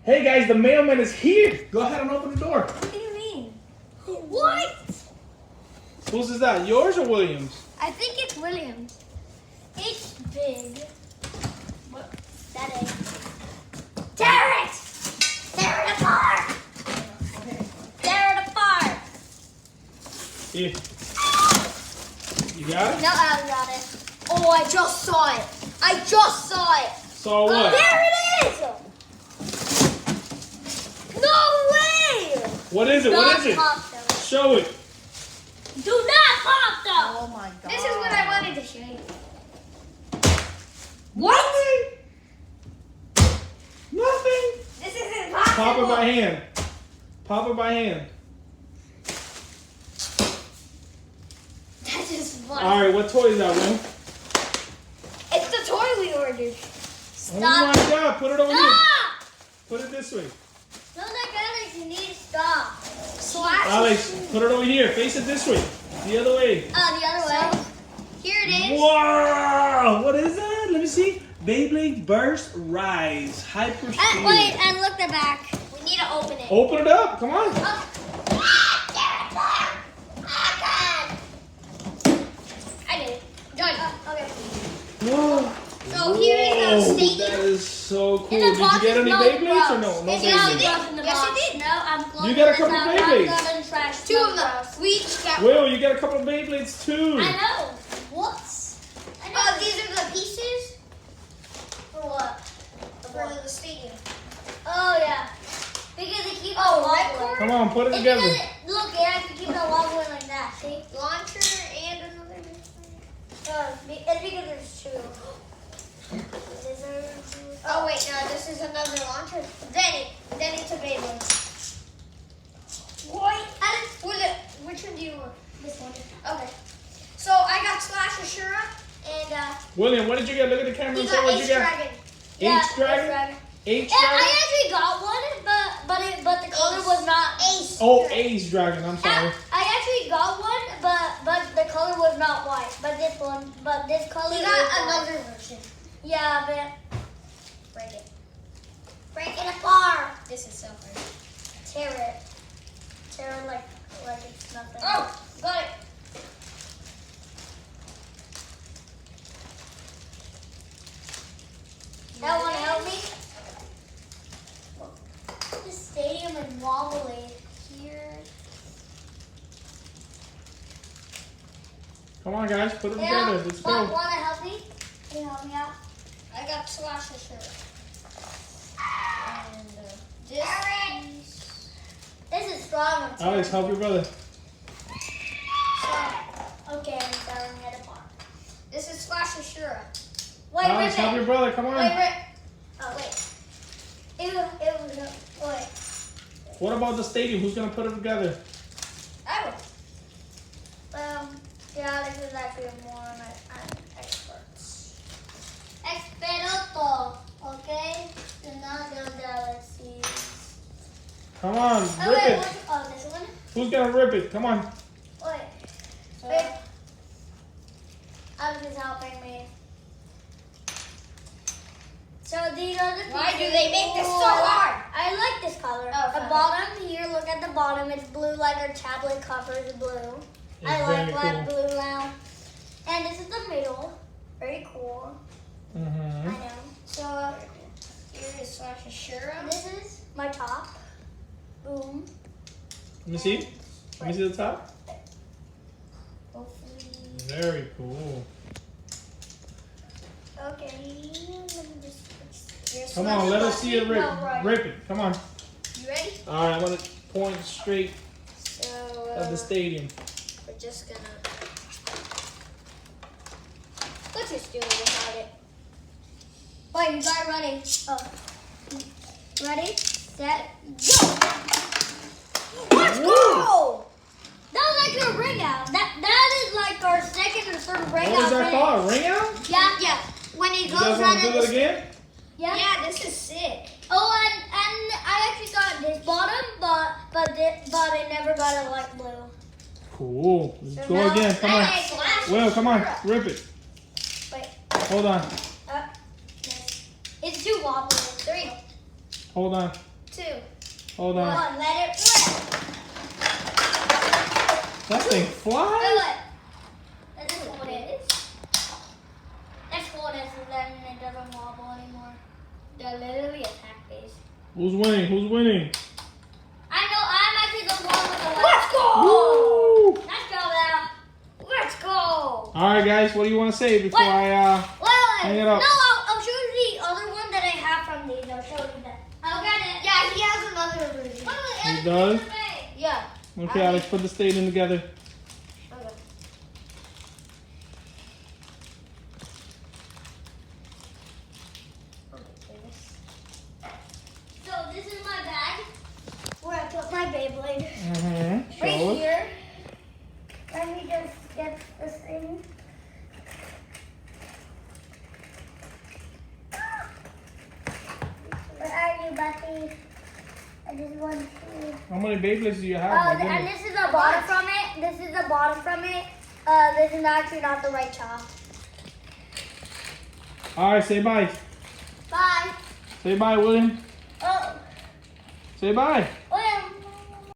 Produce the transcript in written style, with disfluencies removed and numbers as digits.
Hey guys, the mailman is here. Go ahead and open the door. What do you mean? What? Whose is that? Yours or William's? I think it's William's. It's big. What? That is. Tear it! Tear it apart! Tear it apart! Here. You got it? No, I got it. Oh, I just saw it. I just saw it. Saw what? There it is! No way! What is it? What is it? Pop them. Show it. Do not pop them! Oh my god. This is what I wanted to show you. What? Nothing. This is impossible. Pop it by hand. Pop it by hand. That is funny. All right, what toy is that, Will? It's the toy we ordered. Oh my God! Put it over here. Stop! Put it this way. No, like Alex, you need to stop. Slash. Alex, put it over here. Face it this way. The other way. The other way. Here it is. Wow! What is that? Let me see. Beyblade Burst Rise Hyper Speed. Wait, and look the back. We need to open it. Open it up. Come on. I did it. Done. Okay. Whoa. So here is the stadium. That is so cool. In Did the you box get is any no Beyblades or gross. no? No Yes, Beyblades. Yes, you did. No, I'm closing You got a this couple out. Beyblades. I'm gonna trash Two of them. We each got Will, you got a couple of Beyblades too. I know. What? I know. Oh, these are the pieces For what? for the stadium. Oh, yeah. Because they keep Oh, on red wobbling. cord? Come on, put it It's together. because look, it has to keep on wobbling like that. See? Launcher and another. It's because there's two. Oh wait, no, this is another launcher. Then it's a Beyblade. What? Which one do you want? This one. Okay. So I got Slash Ashura and William, what did you get? Look at the camera he and say got what Ace you got. Dragon. H Dragon? H Yeah, Dragon? I actually got one, but the color was not. Ace. Oh, Dragon. Ace Dragon. I'm sorry. I actually got one, but the color was not white. But this color. He is got white. another version. Yeah, but Break it. break it apart. This is so hard. Tear it. Tear it like it's nothing. Oh, got it. That one help me. The stadium is wobbly here. Come on, guys. Put them together. Let's go. Want to help me? Can you help me out? I got Slash Ashura. And this. This is strong. I'm Alex, help your brother. Okay, I'm tearing it apart. This is Slash Ashura. Wait, Alex, help your brother. Come on. Wait. Oh, wait. Wait. What about the stadium? Who's going to put it together? I will. Yeah, this is actually more on an expert. Experto, okay? Do not go galaxies. Come on. Oh, Rip wait, it. this one? Who's going to rip it? Come on. Wait. Alex is helping me. So these are the Why pieces. do they make this so Ooh, hard? I like this color. Oh, The fine. bottom here, look at the bottom. It's blue like our tablet cover is blue. It's I like very light cool. blue now. And this is the middle. Very cool. I Mm-hmm. know. So Here is Slash Ashura. this is my top. Boom. Let me see. Let me see the top. Hopefully. Very cool. Okay. Let me just. Here's Come Slash on, let us Ashura. see it rip. No, right. Rip it. Come on. You ready? All right, I want to point straight So at the stadium. we're just gonna. Let's just do it without it. Wait, you got it ready. Oh. Ready, set, go! Let's go! That was like a ring out. That is like our second or third ring What out. is that finish. called? A ring out? Yeah. When he You goes guys around want to do in that again? Yeah. Yeah, this is sick. Oh, and I actually got this bottom, but it never got a light blue. Cool. Let's So go now again. Come I on. like Slash Will, come on. Ashura. Rip it. Wait. Hold on. Yes. It's too wobbly. 3. Hold on. 2. Hold on. 1, let it rip. That thing flies? Wait. Let's just hold it. Let's hold it so then it doesn't wobble anymore. They're literally attack base. Who's winning? Who's winning? I know, I'm actually the one with the Let's go! Woo! Let's go now. Let's go! Alright guys, what do you want to say before Wait. hang it up? No, I'll show you the other one that I have from these. I'll show you that. I'll get it. Yeah, he has another version. He does? Yeah. Okay, Alex, put the state in together. Okay. So this is my bag where I put my Beyblade. Mm-hmm. Right Show us. here. Let me just get this thing. Where are you, Buffy? I just want to. How many Beyblades do you have? My And goodness. this is the bottom from it. This is the bottom from it. This is actually not the right top. Alright, say bye. Bye. Say bye, William. Oh. Say bye.